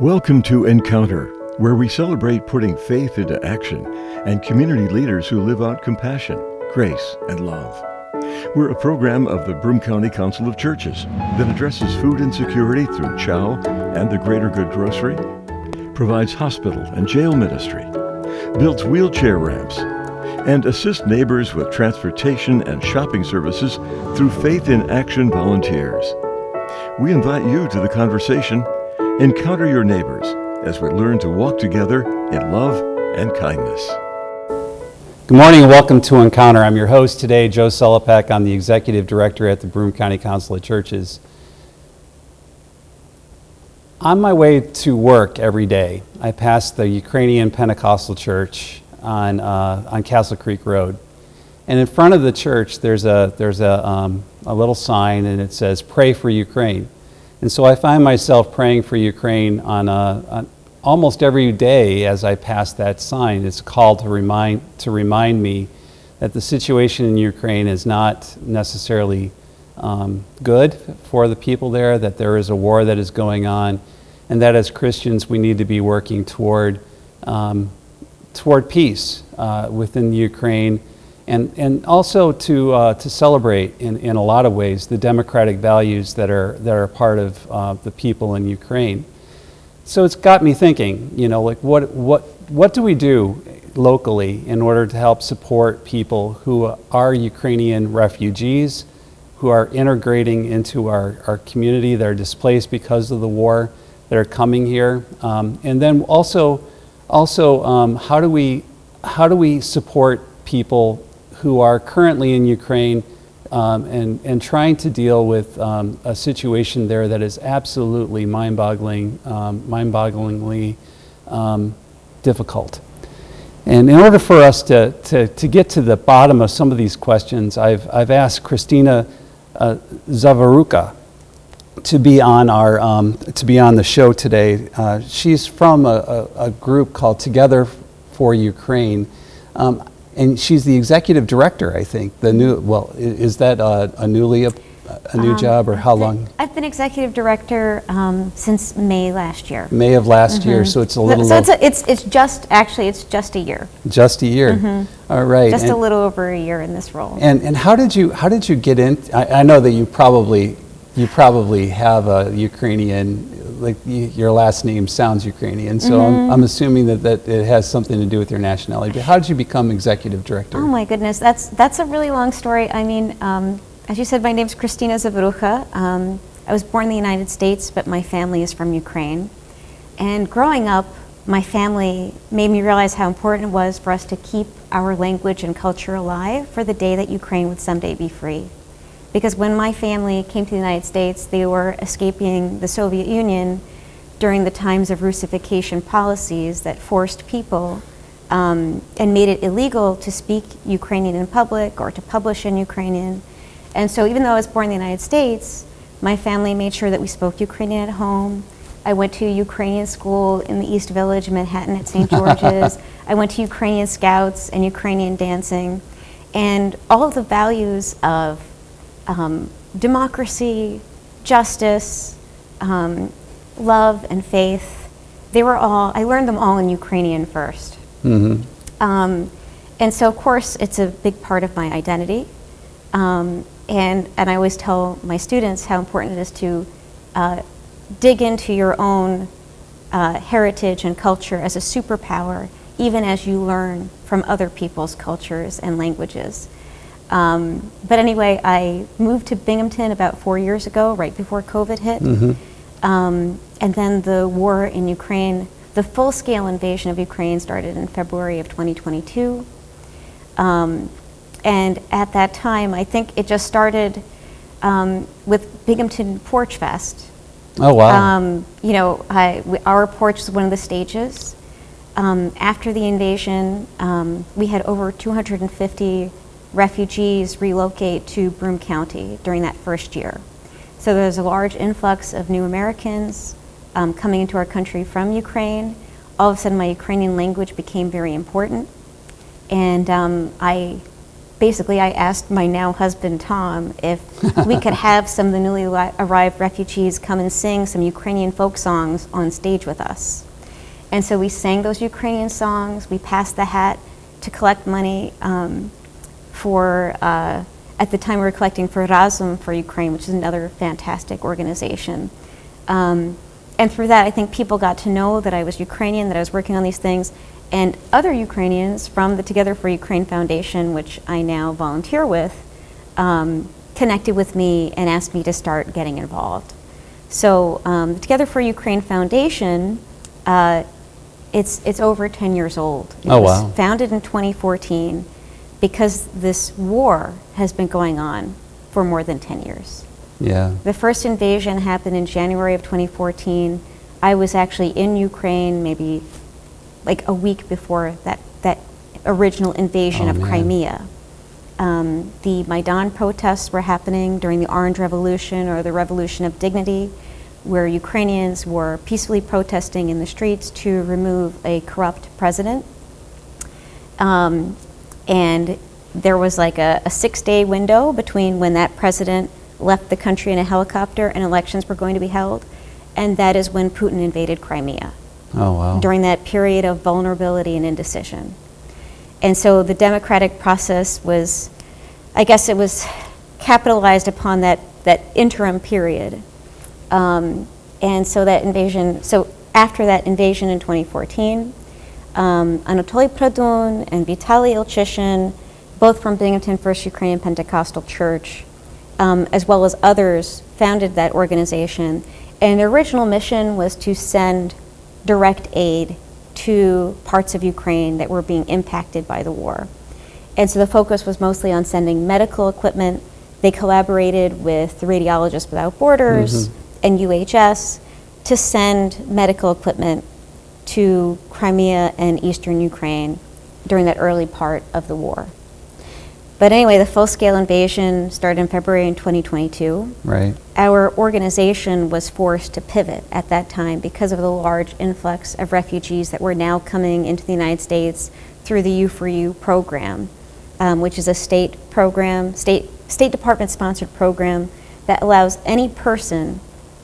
Welcome to Encounter, where we celebrate putting faith into action and community leaders who live out compassion, grace, and love. We're a program of the Broome County Council of Churches that addresses food insecurity through CHOW and the Greater Good Grocery, provides hospital and jail ministry, builds wheelchair ramps, and assists neighbors with transportation and shopping services through Faith in Action volunteers. We invite you to the conversation. Encounter your neighbors as we learn to walk together in love and kindness. Good morning and welcome to Encounter. I'm your host today, Joe Sellepack. I'm the Executive Director at the Broome County Council of Churches. On my way to work every day, I pass the Ukrainian Pentecostal Church on Castle Creek Road. And in front of the church, there's a little sign, and it says, "Pray for Ukraine." And so I find myself praying for Ukraine on almost every day as I pass that sign. It's a call to remind me that the situation in Ukraine is not necessarily good for the people there, that there is a war that is going on, and that as Christians we need to be working toward peace within Ukraine, and also to celebrate in a lot of ways the democratic values that are part of the people in Ukraine. So it's got me thinking, what do we do locally in order to help support people who are Ukrainian refugees, who are integrating into our community, that are displaced because of the war, that are coming here, and then also how do we support people who are currently in Ukraine and trying to deal with a situation there that is absolutely mind-bogglingly difficult. And in order for us to get to the bottom of some of these questions, I've asked Christina Zawerucha to be on the show today. She's from a group called Together for Ukraine. And she's the executive director, I think. Is that a new job, or how long? I've been executive director since May last year. May of last year, so it's a little. So it's just a year. Just a year. All right. Just a little over a year in this role. And how did you get in? I know that you probably have a Ukrainian. Your last name sounds Ukrainian, so I'm assuming that it has something to do with your nationality. But how did you become executive director? Oh my goodness, that's a really long story. I mean, as you said, my name's Christina Zawerucha. I was born in the United States, but my family is from Ukraine. And growing up, my family made me realize how important it was for us to keep our language and culture alive for the day that Ukraine would someday be free. Because when my family came to the United States, they were escaping the Soviet Union during the times of Russification policies that forced people and made it illegal to speak Ukrainian in public or to publish in Ukrainian. And so even though I was born in the United States, my family made sure that we spoke Ukrainian at home. I went to Ukrainian school in the East Village, Manhattan at St. George's. I went to Ukrainian Scouts and Ukrainian dancing. And all of the values of democracy, justice, love, and faith, I learned them all in Ukrainian first. And so of course it's a big part of my identity. And I always tell my students how important it is to dig into your own heritage and culture as a superpower, even as you learn from other people's cultures and languages. But anyway, I moved to Binghamton about 4 years ago, right before COVID hit. And then the war in Ukraine, the full-scale invasion of Ukraine started in February of 2022. And at that time, I think it just started with Binghamton Porch Fest. Oh, wow. Our porch was one of the stages. After the invasion, we had over 250 refugees relocate to Broome County during that first year. So there's a large influx of new Americans coming into our country from Ukraine. All of a sudden my Ukrainian language became very important. And I basically I asked my now husband Tom if we could have some of the newly arrived refugees come and sing some Ukrainian folk songs on stage with us. And so we sang those Ukrainian songs. We passed the hat to collect money for, at the time we were collecting for Razum for Ukraine, which is another fantastic organization. And through that, I think people got to know that I was Ukrainian, that I was working on these things, and other Ukrainians from the Together for Ukraine Foundation, which I now volunteer with, connected with me and asked me to start getting involved. So the Together for Ukraine Foundation, it's over 10 years old. It was founded in 2014 because this war has been going on for more than 10 years. Yeah. The first invasion happened in January of 2014. I was actually in Ukraine maybe like a week before that original invasion of Crimea. The Maidan protests were happening during the Orange Revolution, or the Revolution of Dignity, where Ukrainians were peacefully protesting in the streets to remove a corrupt president. And there was like a 6-day window between when that president left the country in a helicopter and elections were going to be held, and that is when Putin invaded Crimea. Oh, wow. During that period of vulnerability and indecision. And so the democratic process was, I guess it was capitalized upon that interim period. And so that invasion, so after that invasion in 2014, Anatoly Pradun and Vitaly Ilchishin, both from Binghamton First Ukrainian Pentecostal Church, as well as others, founded that organization. And their original mission was to send direct aid to parts of Ukraine that were being impacted by the war. And so the focus was mostly on sending medical equipment. They collaborated with the Radiologists Without Borders and UHS to send medical equipment to Crimea and eastern Ukraine during that early part of the war. But anyway, the full-scale invasion started in February in 2022. Right. Our organization was forced to pivot at that time because of the large influx of refugees that were now coming into the United States through the U4U program, which is a state program, State Department-sponsored program that allows any person,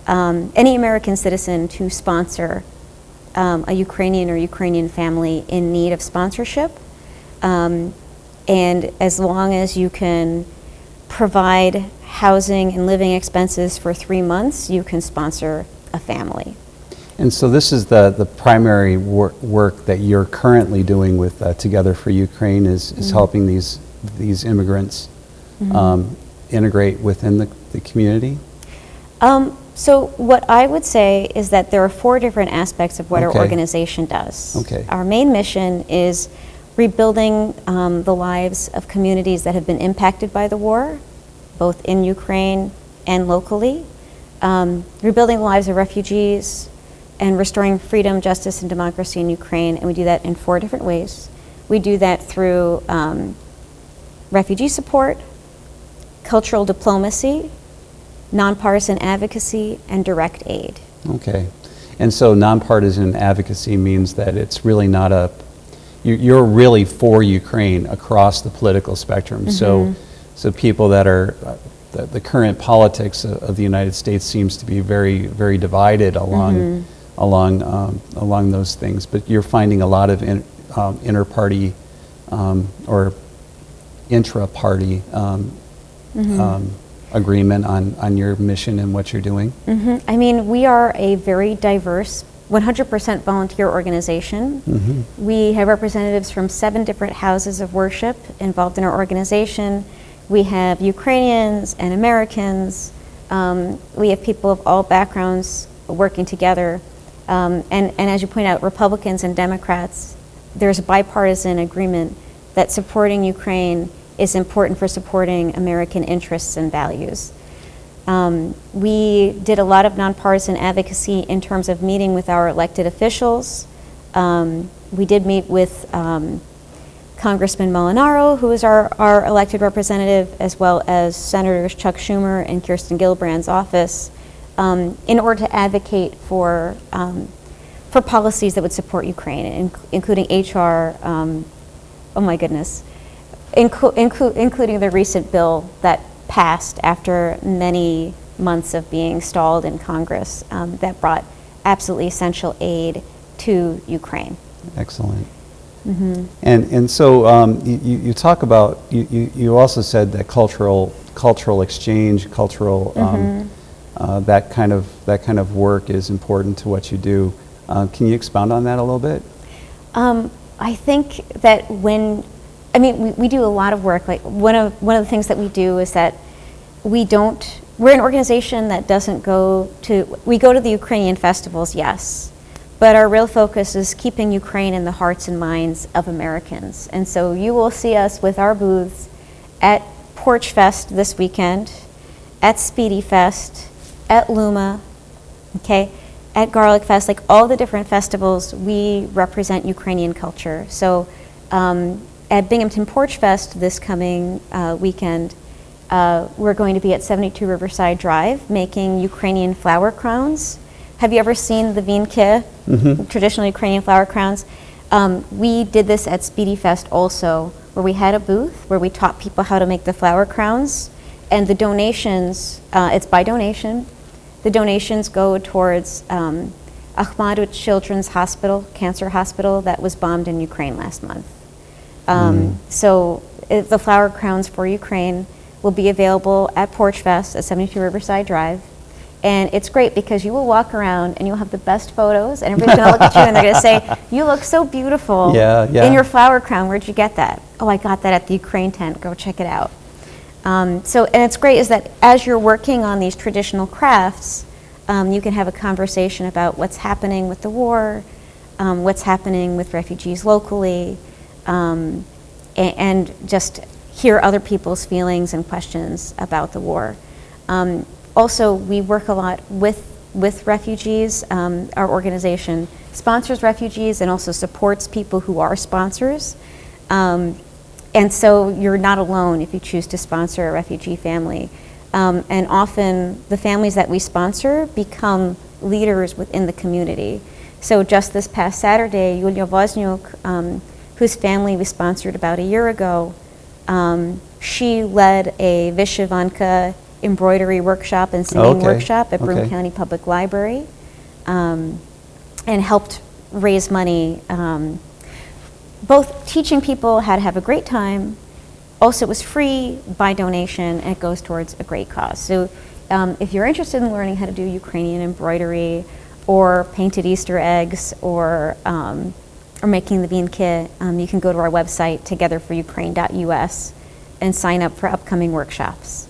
any American citizen, to sponsor a Ukrainian or Ukrainian family in need of sponsorship. And as long as you can provide housing and living expenses for 3 months, you can sponsor a family. And so this is the primary work that you're currently doing with Together for Ukraine is helping these immigrants integrate within the community? So what I would say is that there are 4 different aspects of what our organization does. Okay. Our main mission is rebuilding the lives of communities that have been impacted by the war, both in Ukraine and locally, rebuilding the lives of refugees, and restoring freedom, justice, and democracy in Ukraine. And we do that in 4 different ways. We do that through refugee support, cultural diplomacy, nonpartisan advocacy, and direct aid. Okay. And so nonpartisan advocacy means that it's really not you're really for Ukraine across the political spectrum. So people that are, the current politics of the United States seems to be very, very divided along those things. But you're finding a lot of inter-party or intra-party agreement on your mission and what you're doing? I mean, we are a very diverse 100% volunteer organization. We have representatives from 7 different houses of worship involved in our organization. We have Ukrainians and Americans. We have people of all backgrounds working together. And as you point out, Republicans and Democrats, there's a bipartisan agreement that supporting Ukraine is important for supporting American interests and values. We did a lot of nonpartisan advocacy in terms of meeting with our elected officials. We did meet with Congressman Molinaro, who is our elected representative, as well as Senators Chuck Schumer and Kirsten Gillibrand's office, in order to advocate for policies that would support Ukraine, including HR, oh my goodness, including the recent bill that passed after many months of being stalled in Congress, that brought absolutely essential aid to Ukraine. Excellent. And so you talk about, you also said that cultural exchange, cultural that kind of work is important to what you do. Can you expound on that a little bit? I think that we do a lot of work. Like one of the things that we do is that we're an organization that we go to the Ukrainian festivals, yes, but our real focus is keeping Ukraine in the hearts and minds of Americans. And so you will see us with our booths at Porch Fest this weekend, at Speedy Fest, at Luma, okay, at Garlic Fest, like all the different festivals, we represent Ukrainian culture. So at Binghamton Porch Fest this coming weekend, we're going to be at 72 Riverside Drive making Ukrainian flower crowns. Have you ever seen the vinke, traditional Ukrainian flower crowns? We did this at Speedy Fest also, where we had a booth where we taught people how to make the flower crowns, and the donations, it's by donation. The donations go towards Ahmadut Children's Hospital, Cancer Hospital, that was bombed in Ukraine last month. So the flower crowns for Ukraine will be available at Porch Fest at 72 Riverside Drive. And it's great because you will walk around and you'll have the best photos, and everybody's going to look at you and they're going to say, "You look so beautiful in your flower crown. Where'd you get that?" "Oh, I got that at the Ukraine tent. Go check it out." And it's great is that as you're working on these traditional crafts, you can have a conversation about what's happening with the war, what's happening with refugees locally, and just hear other people's feelings and questions about the war. Also, we work a lot with refugees. Our organization sponsors refugees and also supports people who are sponsors. And so you're not alone if you choose to sponsor a refugee family. And often the families that we sponsor become leaders within the community. So just this past Saturday, Yulia Wozniuk, whose family we sponsored about a year ago, she led a Vyshyvanka embroidery workshop and singing workshop at Broome County Public Library, and helped raise money, both teaching people how to have a great time. Also, it was free by donation, and it goes towards a great cause. So if you're interested in learning how to do Ukrainian embroidery or painted Easter eggs or making the vinke, you can go to our website, togetherforukraine.us, and sign up for upcoming workshops.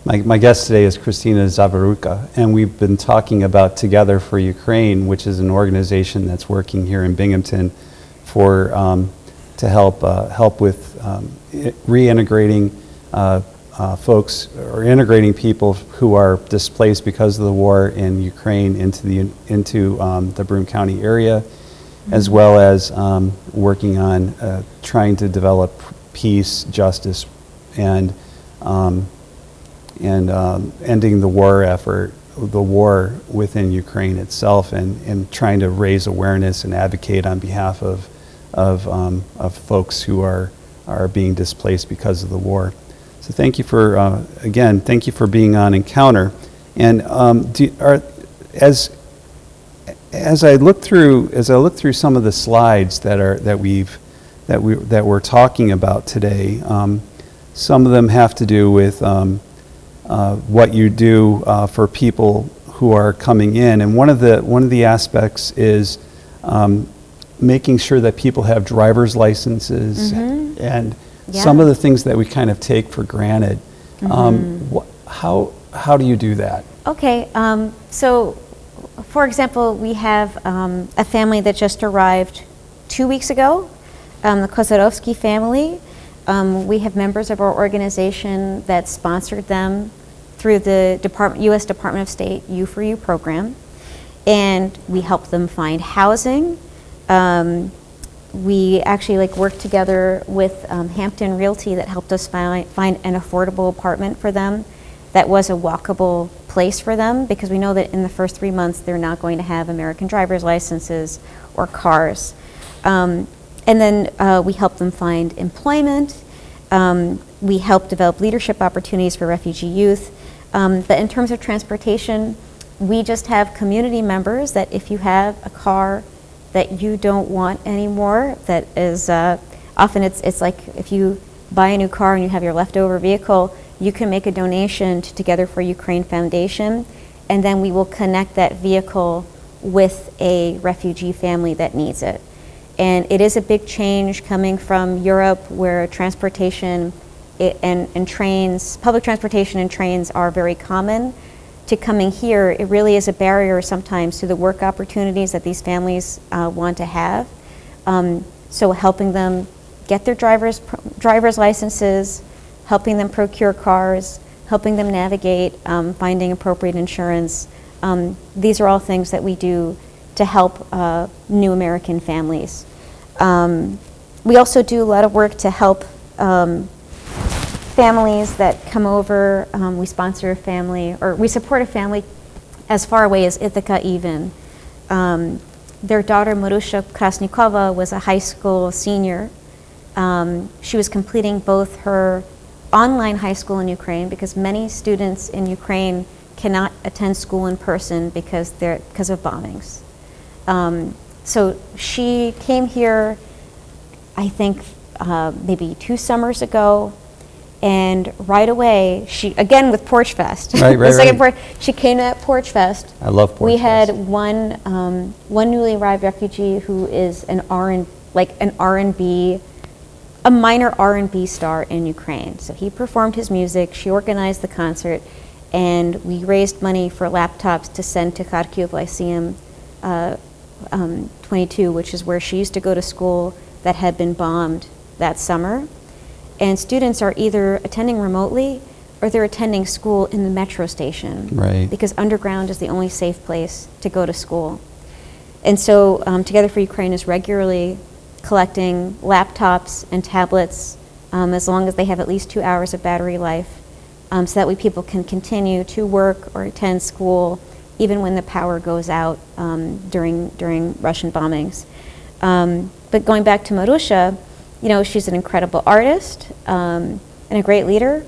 My guest today is Christina Zawerucha, and we've been talking about Together for Ukraine, which is an organization that's working here in Binghamton to help with reintegrating folks, or integrating people who are displaced because of the war in Ukraine into the Broome County area, as well as working on trying to develop peace, justice, and ending the war effort, the war within Ukraine itself, and trying to raise awareness and advocate on behalf of folks who are being displaced because of the war. So thank you for thank you for being on Encounter. And as I look through some of the slides that we're talking about today, some of them have to do with what you do for people who are coming in, and one of the aspects is making sure that people have driver's licenses, and some of the things that we kind of take for granted. How do you do that? Okay, so for example, we have a family that just arrived 2 weeks ago, the Kozarovsky family. We have members of our organization that sponsored them through the U.S. Department of State U4U program, and we help them find housing. We actually work together with Hampton Realty that helped us find an affordable apartment for them that was a walkable place for them, because we know that in the first 3 months they're not going to have American driver's licenses or cars. And then we help them find employment. We help develop leadership opportunities for refugee youth. But in terms of transportation, we just have community members that if you have a car that you don't want anymore, that is, often it's like if you buy a new car and you have your leftover vehicle, you can make a donation to Together for Ukraine Foundation, and then we will connect that vehicle with a refugee family that needs it. And it is a big change coming from Europe, where transportation and trains, public transportation and trains are very common, to coming here. It really is a barrier sometimes to the work opportunities that these families want to have. So helping them get their driver's licenses, helping them procure cars, helping them navigate, finding appropriate insurance. These are all things that we do to help new American families. We also do a lot of work to help families that come over. We sponsor a family, or we support a family as far away as Ithaca even. Their daughter, Zawerucha Krasnikova, was a high school senior. She was completing both her online high school in Ukraine, because many students in Ukraine cannot attend school in person because of bombings. So she came here, I think, maybe 2 summers ago, and right away, she, again with Porch Fest, she came to that Porch Fest. I love Porch Fest. We had one newly arrived refugee who is an R&B, a minor R&B star in Ukraine. So he performed his music, she organized the concert, and we raised money for laptops to send to Kharkiv Lyceum 22, which is where she used to go to school that had been bombed that summer. And students are either attending remotely or they're attending school in the metro station. Right. Because underground is the only safe place to go to school. And so Together for Ukraine is regularly collecting laptops and tablets as long as they have at least 2 hours of battery life, so that people can continue to work or attend school even when the power goes out during Russian bombings. But going back to Zawerucha, she's an incredible artist and a great leader.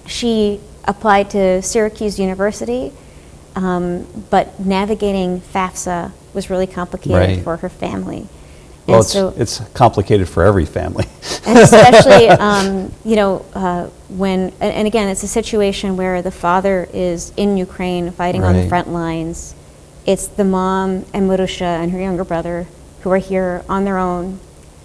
She applied to Syracuse University, but navigating FAFSA was really complicated for her family. Well, it's complicated for every family. And especially, when, and again, it's a situation where the father is in Ukraine fighting on the front lines. It's the mom and Zawerucha and her younger brother who are here on their own.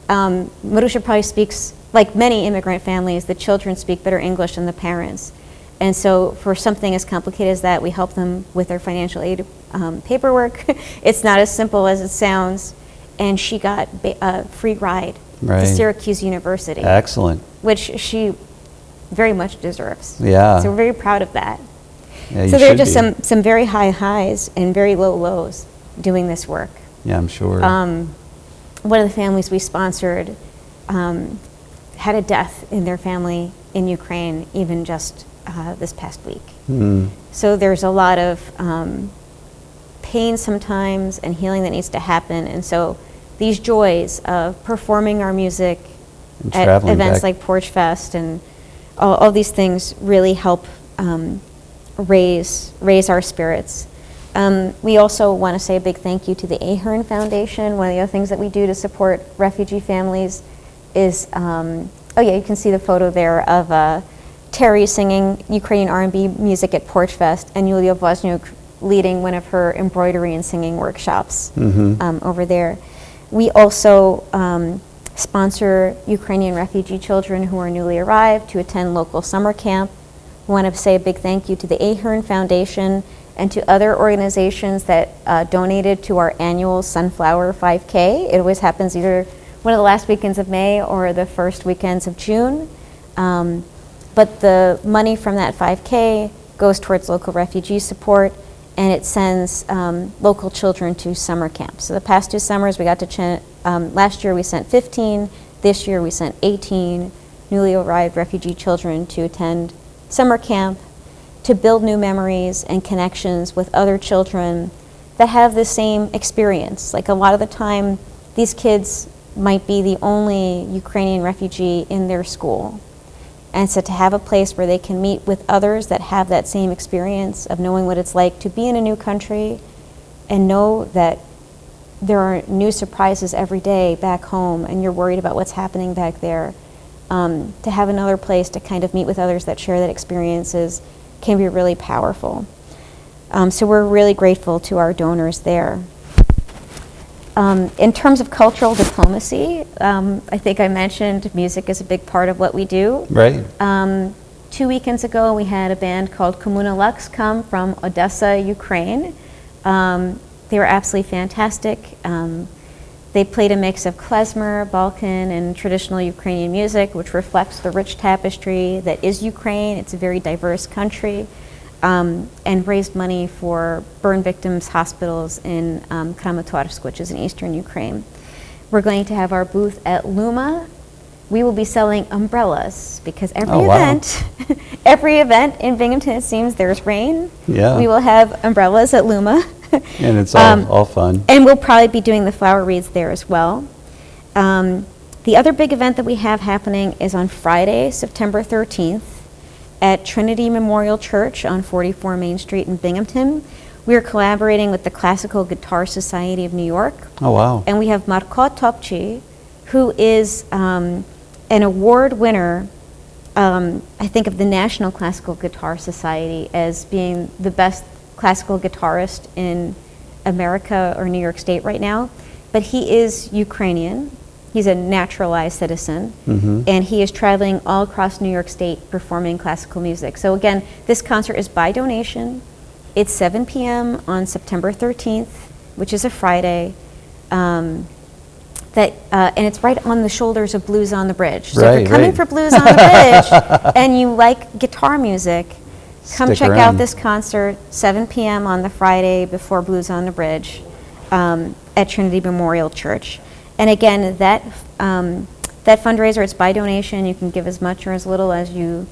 Zawerucha probably speaks, like many immigrant families, the children speak better English than the parents. And so for something as complicated as that, we help them with their financial aid paperwork. It's not as simple as it sounds. And she got a free ride to Syracuse University. Excellent. Which she very much deserves. Yeah. So we're very proud of that. Yeah, so there are just some very high highs and very low lows doing this work. Yeah, I'm sure. One of the families we sponsored had a death in their family in Ukraine even just this past week. So there's a lot of pain sometimes and healing that needs to happen. And so these joys of performing our music at events like Porch Fest and all these things really help raise our spirits. We also want to say a big thank you to the Ahern Foundation. One of the other things that we do to support refugee families is, you can see the photo there of Terry singing Ukrainian R&B music at Porch Fest and Yulia Voznyuk leading one of her embroidery and singing workshops over there. We also sponsor Ukrainian refugee children who are newly arrived to attend local summer camp. We want to say a big thank you to the Ahern Foundation and to other organizations that donated to our annual Sunflower 5K. It always happens either one of the last weekends of May or the first weekends of June. But the money from that 5K goes towards local refugee support, and it sends local children to summer camps. So the past 2 summers we got to, last year we sent 15, this year we sent 18 newly arrived refugee children to attend summer camp to build new memories and connections with other children that have the same experience. Like a lot of the time, these kids might be the only Ukrainian refugee in their school. And so to have a place where they can meet with others that have that same experience of knowing what it's like to be in a new country and know that there are new surprises every day back home and you're worried about what's happening back there. To have another place to kind of meet with others that share that experiences can be really powerful. So we're really grateful to our donors there. In terms of cultural diplomacy, I think I mentioned music is a big part of what we do. Right. 2 weekends ago, we had a band called Komuna Lux come from Odessa, Ukraine. They were absolutely fantastic. They played a mix of klezmer, Balkan, and traditional Ukrainian music, which reflects the rich tapestry that is Ukraine. It's a very diverse country. And raised money for burn victims' hospitals in Kramatorsk, which is in eastern Ukraine. We're going to have our booth at Luma. We will be selling umbrellas because every event in Binghamton, it seems there's rain. Yeah. We will have umbrellas at Luma. And it's all fun. And we'll probably be doing the flower wreaths there as well. The other big event that we have happening is on Friday, September 13th, at Trinity Memorial Church on 44 Main Street in Binghamton. We are collaborating with the Classical Guitar Society of New York. Oh, wow. And we have Marko Topci, who is an award winner, I think, of the National Classical Guitar Society as being the best classical guitarist in America or New York State right now. But he is Ukrainian. He's a naturalized citizen, and he is traveling all across New York State performing classical music. So again, this concert is by donation. It's 7 p.m. on September 13th, which is a Friday. And it's right on the shoulders of Blues on the Bridge. So if you're coming for Blues on the Bridge and you like guitar music, come check out this concert, 7 p.m. on the Friday before Blues on the Bridge at Trinity Memorial Church. And again, that fundraiser, it's by donation. You can give as much or as little as you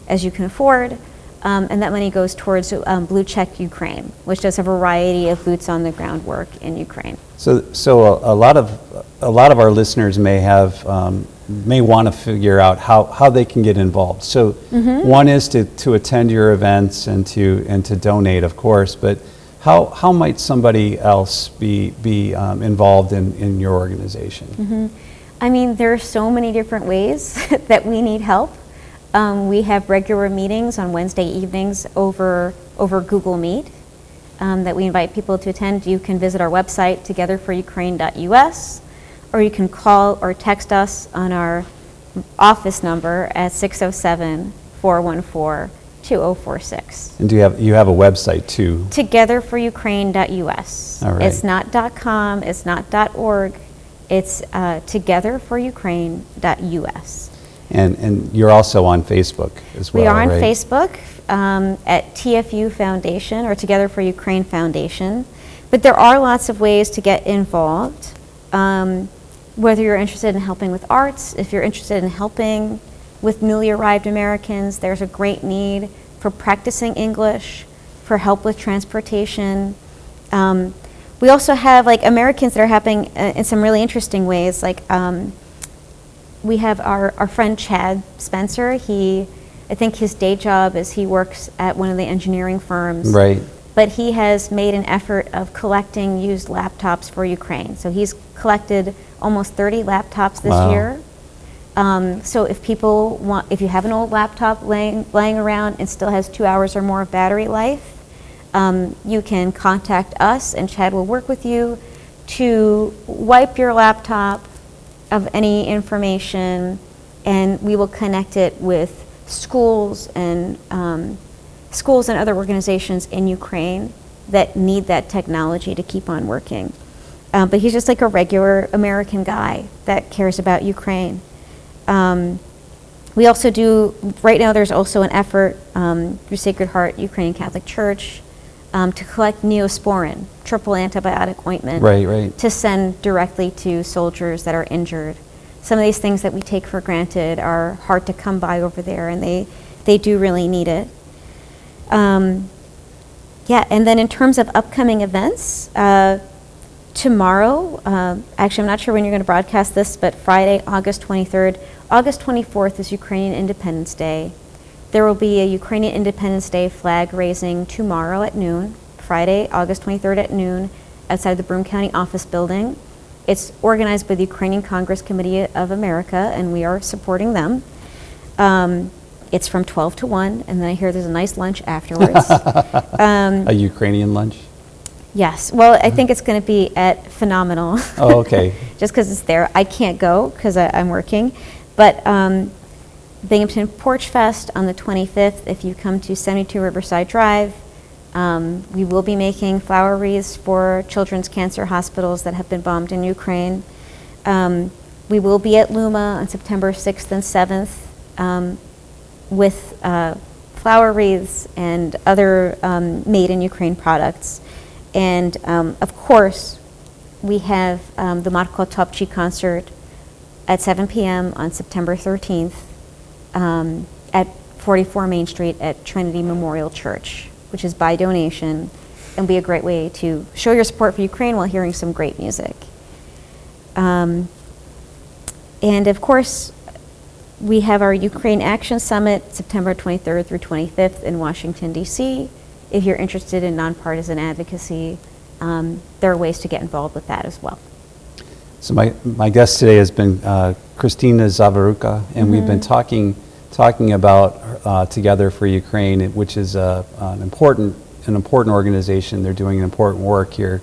can afford, and that money goes towards Blue Check Ukraine, which does a variety of boots on the ground work in Ukraine. So a lot of our listeners may want to figure out how they can get involved. So one is to attend your events and to donate, of course, but how might somebody else be involved in your organization? I mean, there are so many different ways that we need help. We have regular meetings on Wednesday evenings over Google Meet that we invite people to attend. You can visit our website, togetherforukraine.us, or you can call or text us on our office number at 607-414-2046. And you have a website too? Togetherforukraine.us. All right. It's not .com, it's not .org, it's togetherforukraine.us. And you're also on Facebook as well, We are on right? Facebook at TFU Foundation or Together for Ukraine Foundation. But there are lots of ways to get involved. Whether you're interested in helping with arts, if you're interested in helping with newly arrived Americans, there's a great need for practicing English, for help with transportation. We also have Americans that are helping in some really interesting ways. We have our friend Chad Spencer. I think his day job is he works at one of the engineering firms. Right. But he has made an effort of collecting used laptops for Ukraine. So he's collected almost 30 laptops this year. So if you have an old laptop laying around and still has 2 hours or more of battery life, you can contact us and Chad will work with you to wipe your laptop of any information, and we will connect it with schools and other organizations in Ukraine that need that technology to keep on working. But he's just like a regular American guy that cares about Ukraine. We also do, right now there's also an effort through Sacred Heart Ukrainian Catholic Church to collect Neosporin, triple antibiotic ointment, right. to send directly to soldiers that are injured. Some of these things that we take for granted are hard to come by over there, and they do really need it. And then in terms of upcoming events, tomorrow, actually I'm not sure when you're going to broadcast this, but Friday, August 23rd, August 24th is Ukrainian Independence Day. There will be a Ukrainian Independence Day flag raising tomorrow at noon, Friday, August 23rd at noon, outside the Broome County Office Building. It's organized by the Ukrainian Congress Committee of America, and we are supporting them. It's from 12 to 1, and then I hear there's a nice lunch afterwards. A Ukrainian lunch? Yes. Well, I think it's going to be at Phenomenal. Oh, okay. Just because it's there. I can't go because I'm working. But Binghamton Porch Fest on the 25th, if you come to 72 Riverside Drive, we will be making flower wreaths for children's cancer hospitals that have been bombed in Ukraine. We will be at Luma on September 6th and 7th with flower wreaths and other made in Ukraine products. And of course, we have the Marko Topci concert at 7 p.m. on September 13th at 44 Main Street at Trinity Memorial Church, which is by donation, and be a great way to show your support for Ukraine while hearing some great music. And of course, we have our Ukraine Action Summit, September 23rd through 25th in Washington, D.C. If you're interested in nonpartisan advocacy, there are ways to get involved with that as well. So my guest today has been Christina Zawerucha, and we've been talking about Together for Ukraine, which is an important organization. They're doing important work here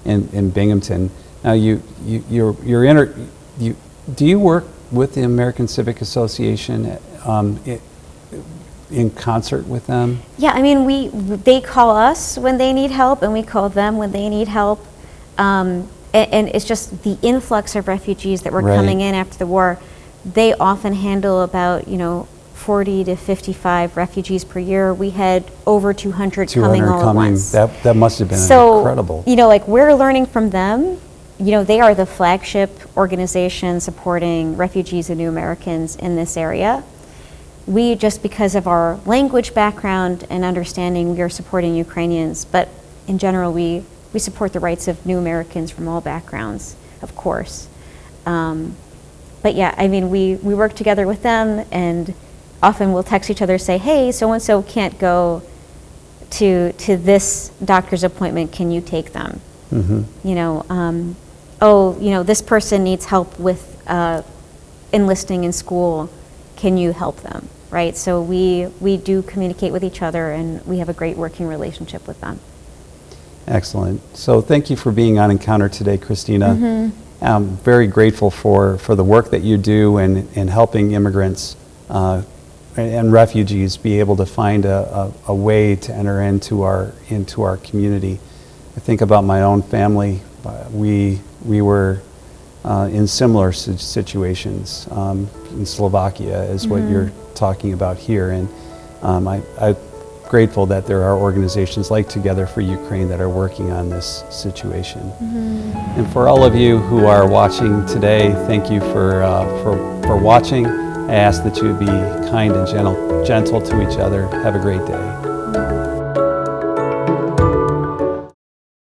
in Binghamton. Now, do you work with the American Civic Association in concert with them? Yeah, I mean, they call us when they need help, and we call them when they need help. And it's just the influx of refugees that were coming in after the war. They often handle about 40 to 55 refugees per year. We had over 200 coming all at once. That must have been incredible. Like we're learning from them. They are the flagship organization supporting refugees and new Americans in this area. We, just because of our language background and understanding, we are supporting Ukrainians, but in general, we support the rights of new Americans from all backgrounds, of course. But yeah, I mean, we work together with them, and often we'll text each other, say, hey, so-and-so can't go to this doctor's appointment, can you take them? This person needs help with enlisting in school, can you help them, right? So we do communicate with each other, and we have a great working relationship with them. Excellent. So thank you for being on Encounter today, Christina. I'm very grateful for the work that you do in helping immigrants and refugees be able to find a way to enter into our community. I think about my own family. We were in similar situations in Slovakia, is what you're talking about here, and I'm grateful that there are organizations like Together for Ukraine that are working on this situation. And for all of you who are watching today, thank you for watching. I ask that you be kind and gentle to each other. Have a great day.